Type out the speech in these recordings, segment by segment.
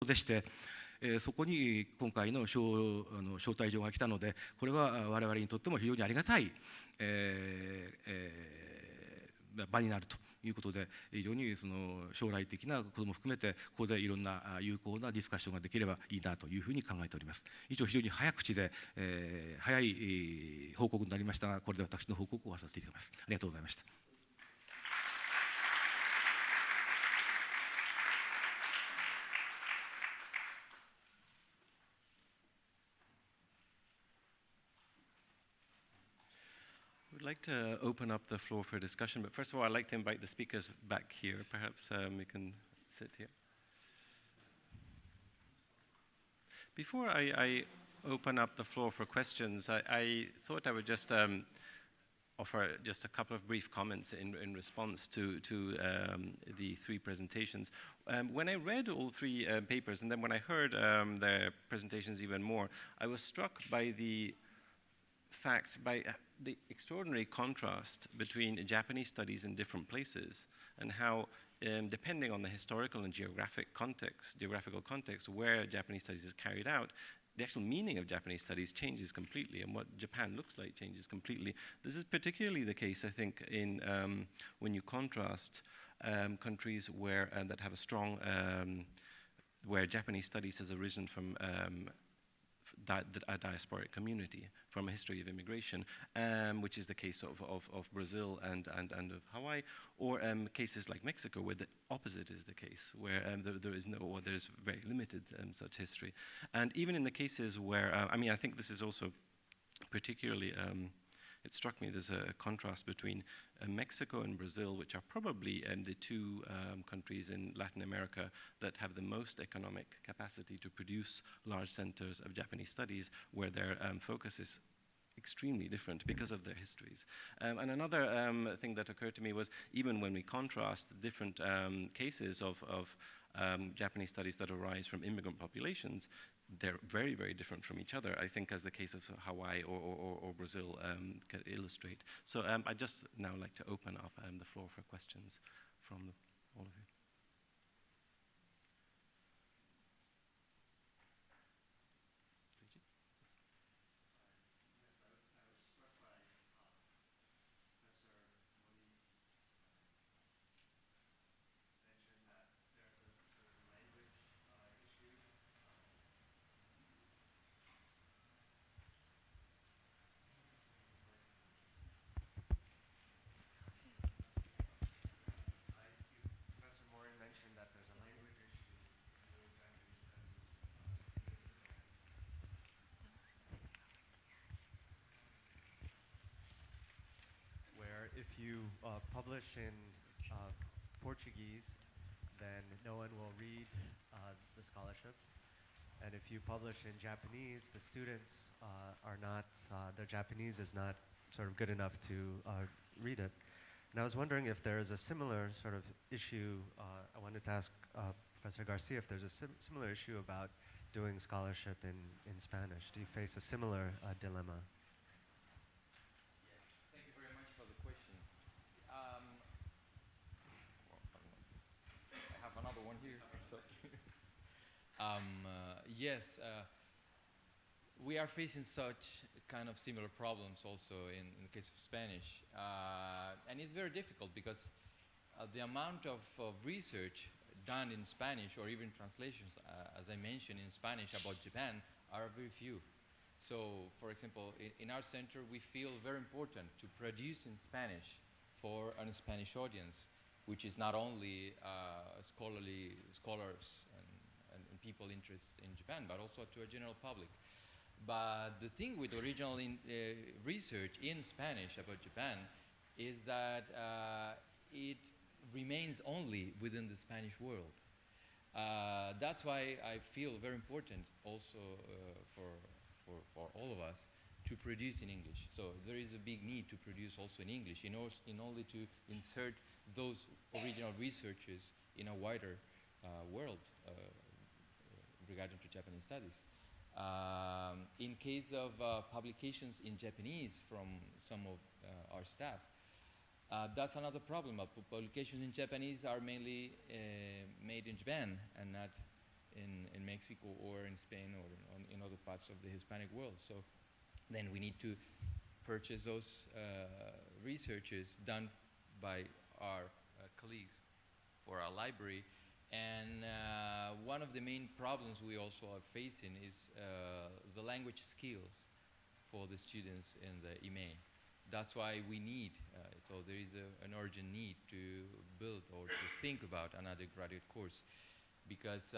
でして、そこに今回の招待状が来たので、これは我々にとっても非常にありがたい、場になるということで、非常にその将来的なことも含めて、ここでいろんな有効なディスカッションができればいいなというふうに考えております。以上、非常に早口で、早い報告になりましたが、これで私の報告を終わらせていただきます。ありがとうございました。We'd like to open up the floor for discussion, but first of all, I'd like to invite the speakers back here. Perhaps we can sit here. Before I open up the floor for questions, I thought I would just offer just a couple of brief comments in response to the three presentations. When I read all three papers, and then when I heard their presentations even more, I was struck by the extraordinary contrast between Japanese studies in different places, and how, depending on the historical and geographical context where Japanese studies is carried out, the actual meaning of Japanese studies changes completely, and what Japan looks like changes completely. This is particularly the case, I think, in when you contrast countries where that have a strong where Japanese studies has arisen from a diasporic community, from a history of immigration, which is the case of Brazil and of Hawaii, or cases like Mexico, where the opposite is the case, where there's very limited such history. And even in the cases where, I think this is also particularly, it struck me there's a contrast between Mexico and Brazil, which are probably the two countries in Latin America that have the most economic capacity to produce large centers of Japanese studies, where their focus is extremely different because of their histories. And another thing that occurred to me was, even when we contrast different cases of Japanese studies that arise from immigrant populations, they're very, very different from each other, I think, as the case of Hawaii or Brazil can illustrate. So I'd just now like to open up the floor for questions from all of you. If you publish in Portuguese, then no one will read the scholarship. And if you publish in Japanese, the students are not, their Japanese is not sort of good enough to read it. And I was wondering if there is a similar sort of issue. I wanted to ask Professor Garcia if there's a similar issue about doing scholarship in Spanish. Do you face a similar dilemma? Another one here. Yes, we are facing such kind of similar problems also in the case of Spanish. And it's very difficult because the amount of research done in Spanish, or even translations, as I mentioned, in Spanish about Japan, are very few. So, for example, in our center, we feel very important to produce in Spanish for a Spanish audience, which is not only scholars and people interested in Japan, but also to a general public. But the thing with original research in Spanish about Japan is that it remains only within the Spanish world. That's why I feel very important also for all of us to produce in English. So there is a big need to produce also in English in order to insert those original researches in a wider world regarding to Japanese studies. In case of publications in Japanese from some of our staff, that's another problem. Publications in Japanese are mainly made in Japan and not in Mexico or in Spain or in other parts of the Hispanic world. So then we need to purchase those researches done by our colleagues for our library. And one of the main problems we also are facing is the language skills for the students in the IME. That's why we need, so there is an urgent need to build or to think about another graduate course, because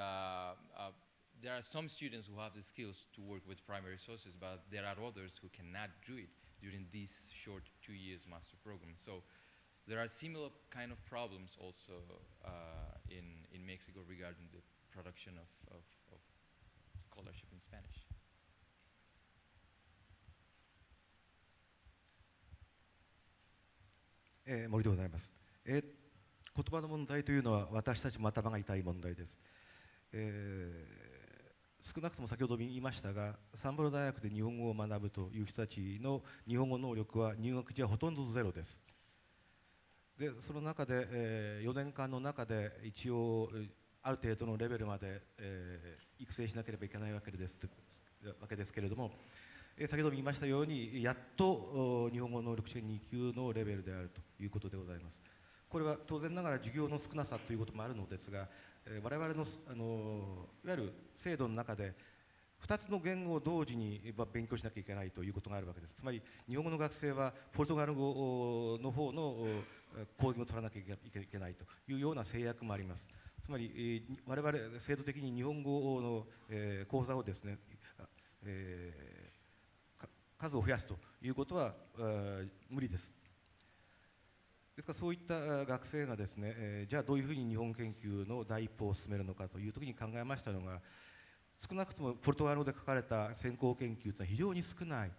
there are some students who have the skills to work with primary sources, but there are others who cannot do it during this short 2 years master program. So there are similar kind of problems also in Mexico regarding the production of scholarship in Spanish. 森でございます。言葉の問題というのは私たちも頭が痛い問題です。少なくとも先ほど言いましたが、サンボロ大学で日本語を学ぶという人たちの日本語能力は入学時はほとんどゼロです。でその中で、4年間の中で一応ある程度のレベルまで、育成しなければいけないわけですけれども、先ほど言いましたようにやっと日本語能力試験2級のレベルであるということでございます。これは当然ながら授業の少なさということもあるのですが、我々の、いわゆる制度の中で2つの言語を同時に勉強しなきゃいけないということがあるわけです。つまり日本語の学生はポルトガル語の方の講義も取らなきゃいけないというような制約もあります。つまり我々制度的に日本語の講座をですね、数を増やすということは無理です。ですからそういった学生がですね、じゃあどういうふうに日本研究の第一歩を進めるのかという時に考えましたのが、少なくともポルトガル語で書かれた先行研究というのは非常に少ない。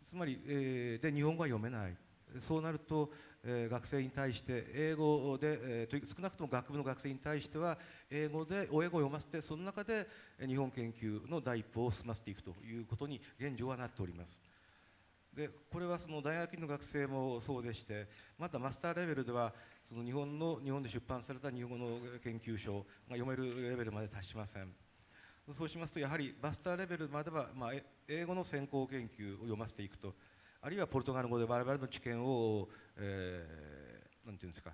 つまり、で日本語は読めない。そうなると、学生に対して英語で、少なくとも学部の学生に対しては英語でお英語を読ませて、その中で日本研究の第一歩を進ませていくということに現状はなっております。でこれはその大学院の学生もそうでして、またマスターレベルではその日本で出版された日本語の研究書が読めるレベルまで達しません。そうしますとやはりマスターレベルまでは、英語の先行研究を読ませていくと、あるいはポルトガル語で我々の知見を、なんていうんですか、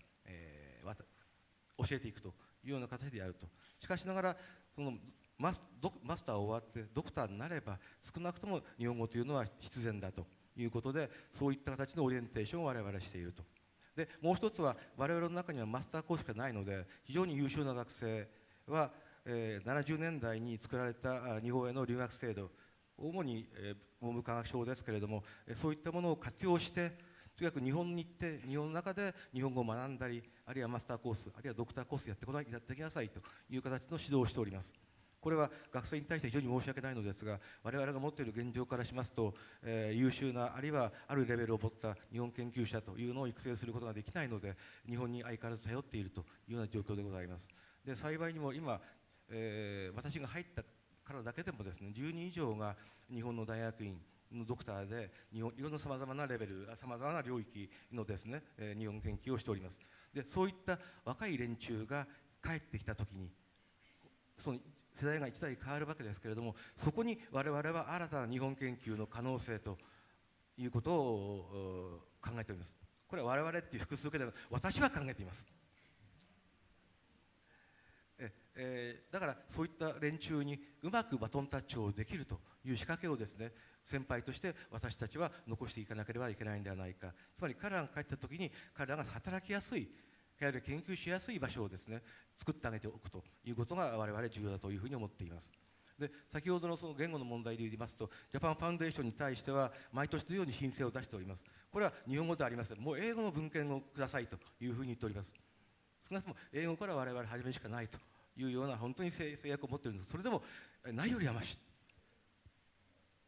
教えていくというような形でやると。しかしながらそのマスター終わってドクターになれば少なくとも日本語というのは必然だということで、そういった形のオリエンテーションを我々はしていると。でもう一つは我々の中にはマスターコースしかないので、非常に優秀な学生は、70年代に作られた日本への留学制度、主に文部科学省ですけれども、そういったものを活用してとにかく日本に行って日本の中で日本語を学んだり、あるいはマスターコースあるいはドクターコースやってきなさいという形の指導をしております。これは学生に対して非常に申し訳ないのですが、我々が持っている現状からしますと、優秀なあるいはあるレベルを持った日本研究者というのを育成することができないので、日本に相変わらず頼っているというような状況でございます。で幸いにも今、私が入ったからだけでもですね、10人以上が日本の大学院のドクターでいろんなさまざまなレベル、さまざまな領域のですね、日本研究をしております。でそういった若い連中が帰ってきたときに、その世代が一代変わるわけですけれども、そこに我々は新たな日本研究の可能性ということを考えております。これは我々っていう複数形では私は考えています。だからそういった連中にうまくバトンタッチをできるという仕掛けをですね、先輩として私たちは残していかなければいけないんではないか。つまり彼らが帰った時に彼らが働きやすい、彼らが研究しやすい場所をですね、作ってあげておくということが我々重要だというふうに思っています。で先ほどのその言語の問題で言いますと、ジャパンファウンデーションに対しては毎年のように申請を出しております。これは日本語ではありません。もう英語の文献をくださいというふうに言っております。少なくとも英語から我々始めるしかないというような本当に制約を持っているんです。それでもないよりはまし。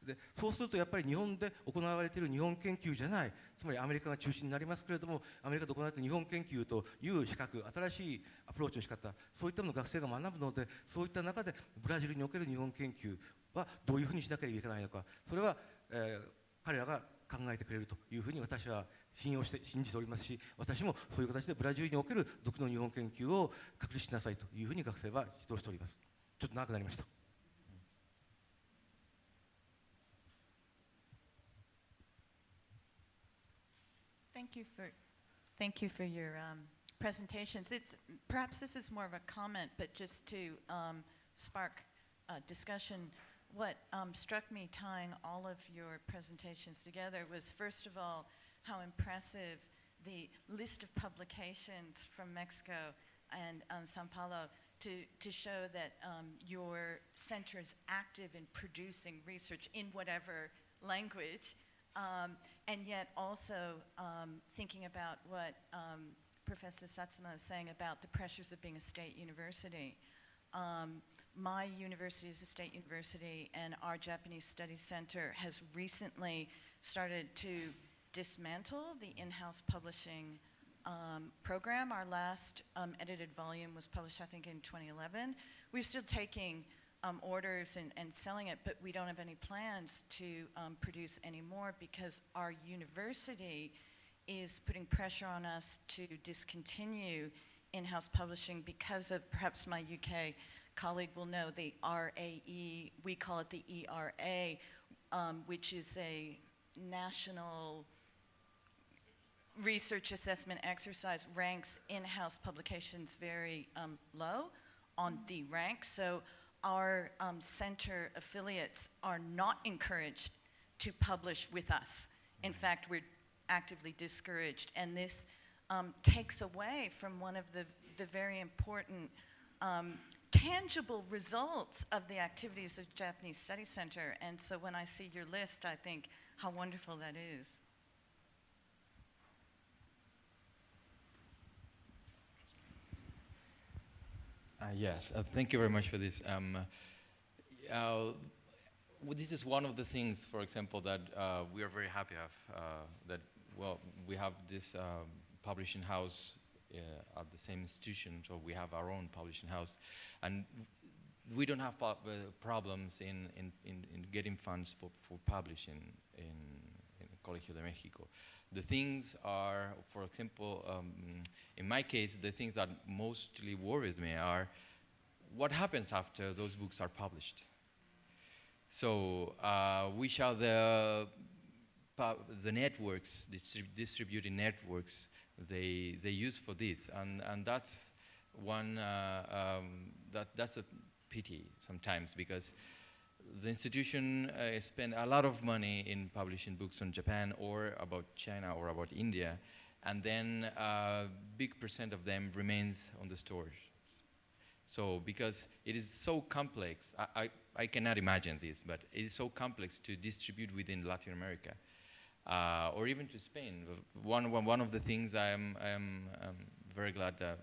でそうするとやっぱり日本で行われている日本研究じゃない、つまりアメリカが中心になりますけれども、アメリカで行われている日本研究という資格、新しいアプローチの仕方、そういったものを学生が学ぶので、そういった中でブラジルにおける日本研究はどういうふうにしなければいけないのか、それは、彼らが考えてくれるというふうに私は信じておりますし、私もそういう形でブラジルにおける独自の日本研究を確立しなさいというふうに学生は指導しております。ちょっちょっと長くなりました。Thank you for your presentations. Perhaps this is more of a comment, but just to spark discussion, what struck me tying all of your presentations together was, first of all, how impressive the list of publications from Mexico and Sao Paulo to show that your center is active in producing research in whatever language. And yet also thinking about what Professor Satsuma is saying about the pressures of being a state university. My university is a state university, and our Japanese Studies Center has recently started to dismantle the in-house publishing program. Our last edited volume was published, I think, in 2011. We're still taking orders and selling it, but we don't have any plans to produce any more because our university is putting pressure on us to discontinue in-house publishing because of, perhaps my UK colleague will know, the RAE, we call it the ERA, which is a national research assessment exercise, ranks in-house publications very low on the rank. So our center affiliates are not encouraged to publish with us. In fact, we're actively discouraged, and this takes away from one of the very important tangible results of the activities of Japanese Studies Center. And so when I see your list, I think how wonderful that is. Yes, thank you very much for this. This is one of the things, for example, that we are very happy of, that, well, we have this publishing house at the same institution, so we have our own publishing house, and we don't have problems in getting funds for publishing in Colegio de Mexico. The things are, for example, in my case, the things that mostly worries me are what happens after those books are published. So which are the networks, distributing networks they use for this, and that's one that's a pity sometimes, because the institution spend a lot of money in publishing books on Japan or about China or about India, and then a big percent of them remains on the stores. So because it is so complex, I cannot imagine this, but it is so complex to distribute within Latin America, or even to Spain. One of the things I'm very glad that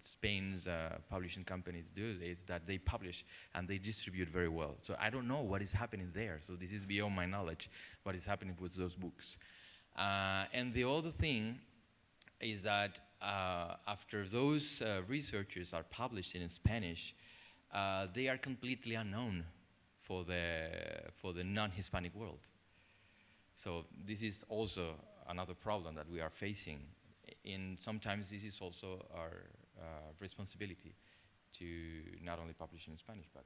Spain's publishing companies do is that they publish and they distribute very well. So I don't know what is happening there. So this is beyond my knowledge, what is happening with those books. And the other thing is that after those researchers are published in Spanish, they are completely unknown for the non-Hispanic world. So this is also another problem that we are facing. Sometimes this is also our responsibility to not only publish in Spanish, but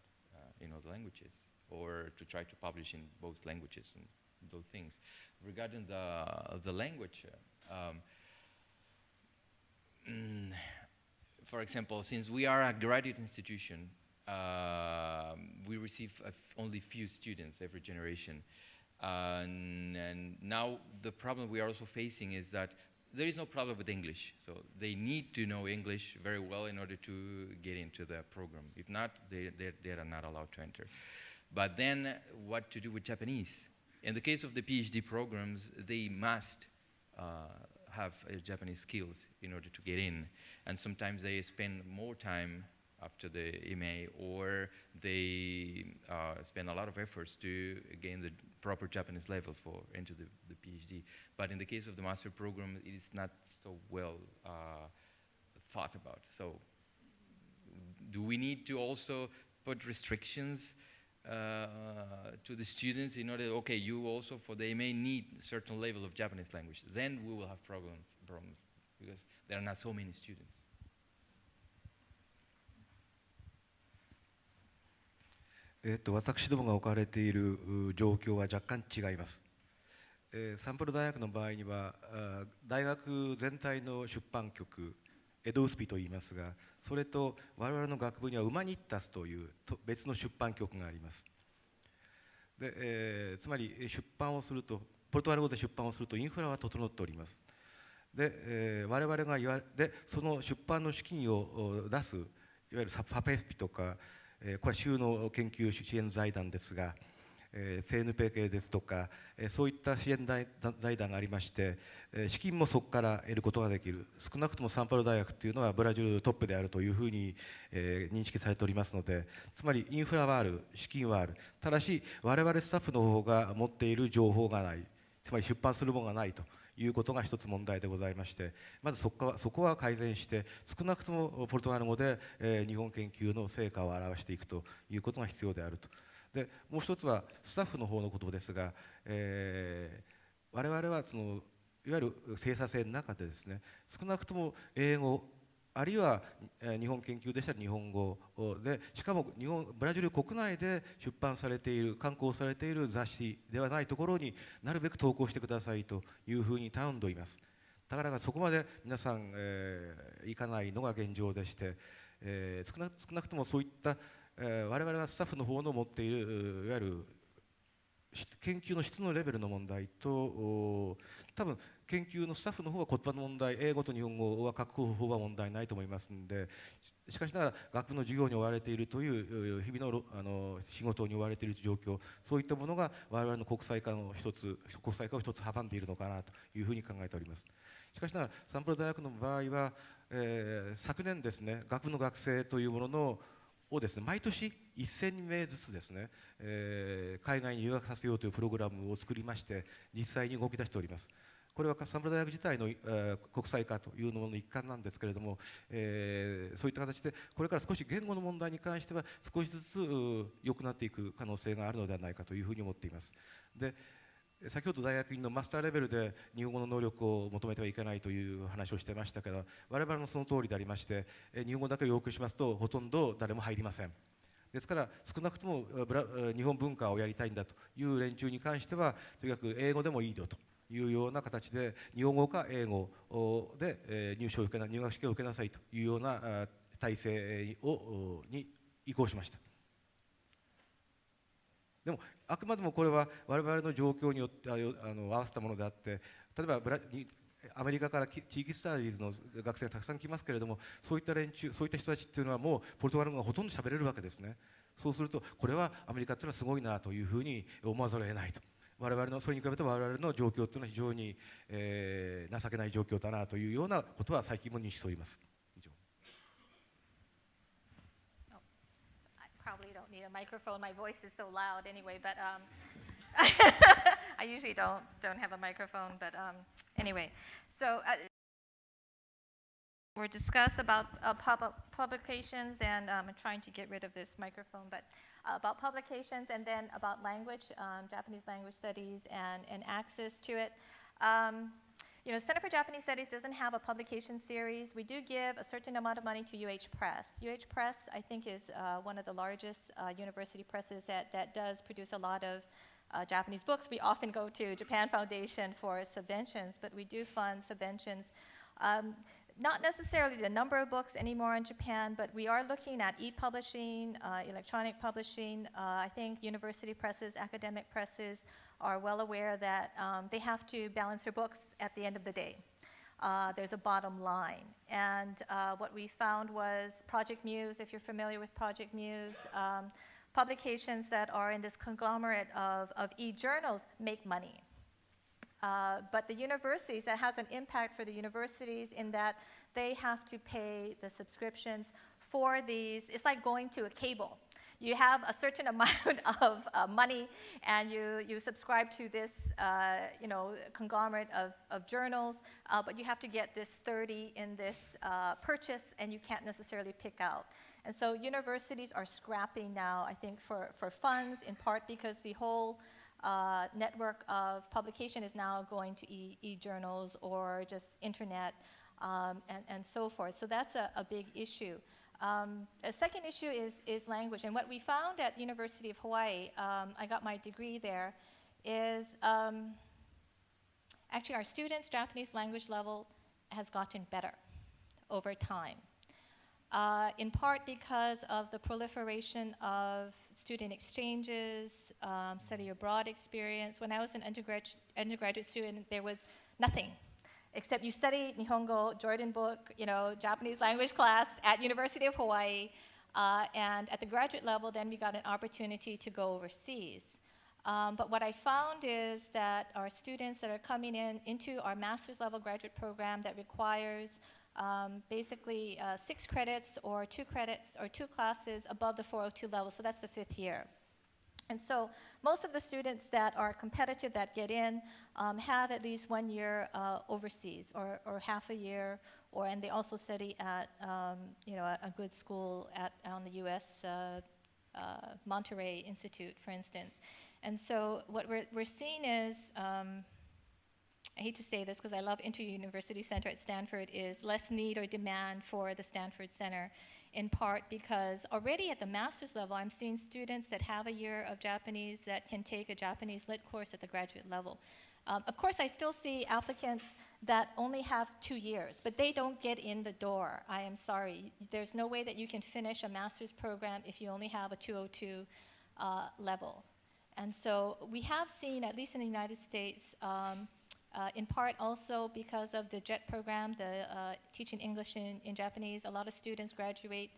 in other languages, or to try to publish in both languages and those things. Regarding the language, for example, since we are a graduate institution, we receive only few students every generation. And now the problem we are also facing is that there is no problem with English. So they need to know English very well in order to get into the program. If not, they are not allowed to enter. But then what to do with Japanese? In the case of the PhD programs, they must have Japanese skills in order to get in. And sometimes they spend more time after the MA, or they spend a lot of efforts to gain the proper Japanese level for into the PhD. But in the case of the master program, it is not so well thought about. So do we need to also put restrictions to the students in order, okay, you also for the MA need a certain level of Japanese language? Then we will have problems because there are not so many students. 私どもが置かれている状況は若干違います。サンプル大学の場合には大学全体の出版局エドウスピといいますが、それと我々の学部にはウマニッタスという別の出版局があります。で、つまり出版をすると、ポルトガル語で出版をするとインフラは整っております。で、我々がその出版の資金を出すいわゆるサパペスピとか、これは州の研究支援財団ですが、CNP ですとか、そういった支援財団がありまして、資金もそこから得ることができる。少なくともサンパウロ大学というのはブラジルトップであるというふうに、認識されておりますので、つまりインフラはある、資金はある。ただし我々スタッフの方が持っている情報がない、つまり出版するものがないということが一つ問題でございまして、まずそこは改善して、少なくともポルトガル語で、日本研究の成果を表していくということが必要であると。で、もう一つはスタッフの方のことですが、我々はいわゆる生産性の中でですね、少なくとも英語あるいは日本研究でしたら日本語で、しかもブラジル国内で出版されている刊行されている雑誌ではないところになるべく投稿してくださいというふうに頼んでおります。だからそこまで皆さん、いかないのが現状でして、少なくともそういった我々がスタッフの方の持っているいわゆる研究の質のレベルの問題と、多分研究のスタッフの方は言葉の問題、英語と日本語は書く方法は問題ないと思いますので、しかしながら学部の授業に追われているという日々の仕事に追われている状況、そういったものが我々の国際化を一つ阻んでいるのかなというふうに考えております。しかしながらサンプル大学の場合は、昨年ですね、学部の学生というものをですね、毎年1000名ずつですね、海外に留学させようというプログラムを作りまして、実際に動き出しております。これはサンプル大学自体の、国際化というのの一環なんですけれども、そういった形でこれから少し言語の問題に関しては少しずつ良くなっていく可能性があるのではないかというふうに思っています。で、先ほど大学院のマスターレベルで日本語の能力を求めてはいけないという話をしてましたけど、我々もその通りでありまして、日本語だけを要求しますとほとんど誰も入りません。ですから少なくとも日本文化をやりたいんだという連中に関しては、とにかく英語でもいいよというような形で、日本語か英語で入学試験を受けなさいというような体制に移行しました。でもあくまでもこれは我々の状況によって合わせたものであって、例えばアメリカから地域スタディーズの学生がたくさん来ますけれども、そういった人たちっていうのはもうポルトガル語がほとんど喋れるわけですね。そうするとこれはアメリカっていうのはすごいなというふうに思わざるを得ないと。それに比べて我々の状況っていうのは非常に、情けない状況だなというようなことは最近も認識しております。Probably don't need a microphone. My voice is so loud anyway, but I usually don't have a microphone, but anyway. So we'll discuss about publications, and I'm trying to get rid of this microphone, but about publications, and then about language, Japanese language studies, and access to it. Center for Japanese Studies doesn't have a publication series. We do give a certain amount of money to UH Press. UH Press, I think, is one of the largest university presses that does produce a lot of Japanese books. We often go to Japan Foundation for subventions, but we do fund subventions. Not necessarily the number of books anymore in Japan, but we are looking at e-publishing, electronic publishing. I think university presses, academic presses are well aware that they have to balance their books at the end of the day. There's a bottom line. And what we found was Project Muse, if you're familiar with Project Muse, publications that are in this conglomerate of e-journals make money. But the universities, that has an impact for the universities in that they have to pay the subscriptions for these. It's like going to a cable. You have a certain amount of money, and you subscribe to this conglomerate of journals, but you have to get this 30 in this purchase, and you can't necessarily pick out. And so universities are scrapping now, I think, for funds, in part because the whole network of publication is now going to e-journals or just internet and so forth. So that's a big issue. A second issue is language. And what we found at the University of Hawaii, I got my degree there, is actually our students' Japanese language level has gotten better over time. In part because of the proliferation of student exchanges, study abroad experience. When I was an undergraduate student, there was nothing except you study Nihongo, Jordan book, Japanese language class at University of Hawaii. And at the graduate level, then we got an opportunity to go overseas. But what I found is that our students that are coming into our master's level graduate program that requires basically 6 credits or 2 credits or 2 classes above the 402 level, so that's the 5th year. And so most of the students that are competitive that get in have at least 1 year overseas or half a year, and they also study at a good school on the U.S. Monterey Institute, for instance. And so what we're seeing is, I hate to say this because I love Inter-University Center at Stanford, is less need or demand for the Stanford Center, in part because already at the master's level, I'm seeing students that have a year of Japanese that can take a Japanese lit course at the graduate level. Of course, I still see applicants that only have 2 years, but they don't get in the door. I am sorry. There's no way that you can finish a master's program if you only have a 202 level. And so we have seen, at least in the United States, in part also because of the JET program, the teaching English in Japanese, a lot of students graduate,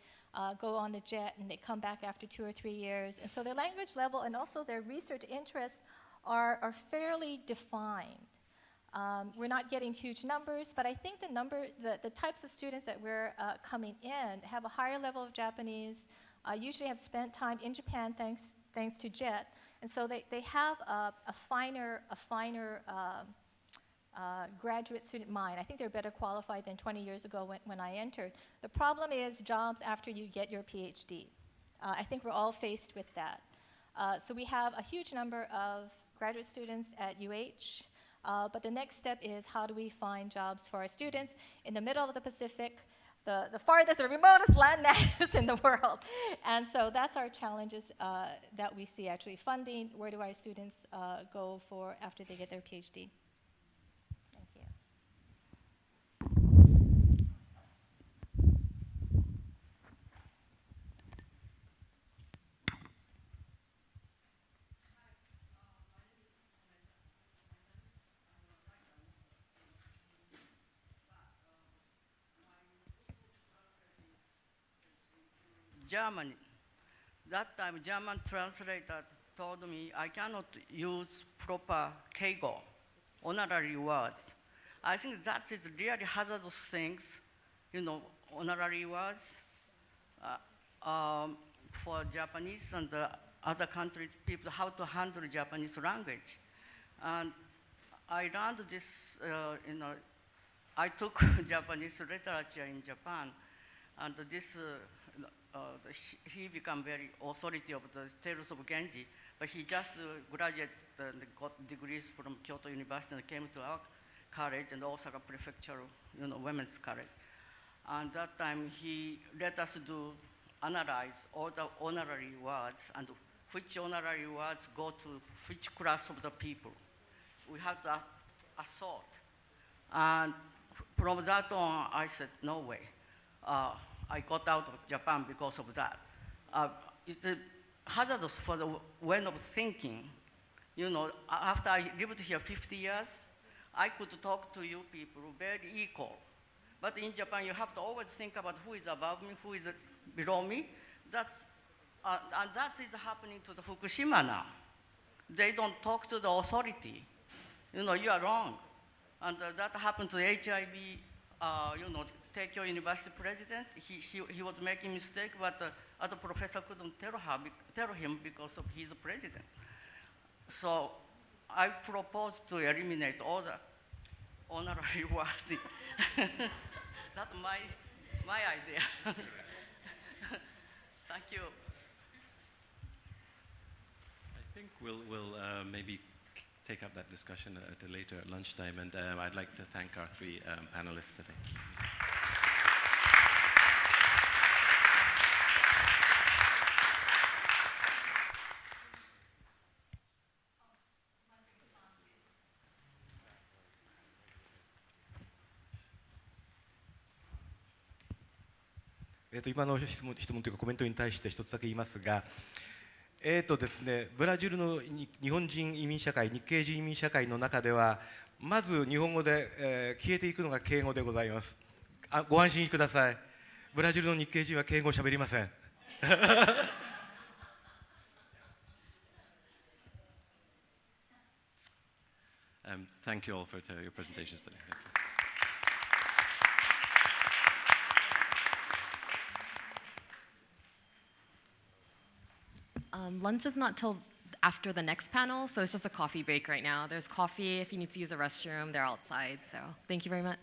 go on the JET, and they come back after 2 or 3 years. And so their language level and also their research interests are fairly defined. We're not getting huge numbers, but I think the types of students that we're coming in have a higher level of Japanese, usually have spent time in Japan thanks to JET, and so they have a finer graduate student mind. I think they're better qualified than 20 years ago when I entered. The problem is jobs after you get your PhD. I think we're all faced with that. So we have a huge number of graduate students at UH, but the next step is how do we find jobs for our students in the middle of the Pacific, the farthest, the remotest landmass in the world. And so that's our challenges that we see actually. Funding, where do our students go for after they get their PhD? Thank you. Germany. That time, German translator told me I cannot use proper keigo, honorary words. I think that is really hazardous things, honorary words for Japanese and other country people, how to handle Japanese language. And I learned this, I took Japanese literature in Japan, and this he became very authority of the Tales of Genji, but he just graduated and got degrees from Kyoto University and came to our college and Osaka Prefecture, women's college. And that time he let us analyze all the honorary words and which honorary words go to which class of the people. We had to assort. And from that on, I said, no way. I got out of Japan because of that. It's hazardous for the way of thinking. After I lived here 50 years, I could talk to you people very equal. But in Japan, you have to always think about who is above me, who is below me. And that is happening to the Fukushima now. They don't talk to the authority. You are wrong. And that happened to HIV, Tokyo University president. He was making mistake, but other professor couldn't tell him because of his president. So I proposed to eliminate all the honorary words. That's my idea. Thank you. I think we'll maybe take up that discussion at a later lunchtime, and I'd like to thank our 3 panelists today. 今の質問というかコメントに対して一つだけ言いますが、ですね、ブラジルの日本人移民社会、日系人移民社会の中では、まず日本語で、消えていくのが敬語でございます。ご安心ください。ブラジルの日系人は敬語をしゃべりません。Thank you all for your presentations today. Thank you. Lunch is not till after the next panel, so it's just a coffee break right now. There's coffee. If you need to use a restroom, they're outside. So thank you very much.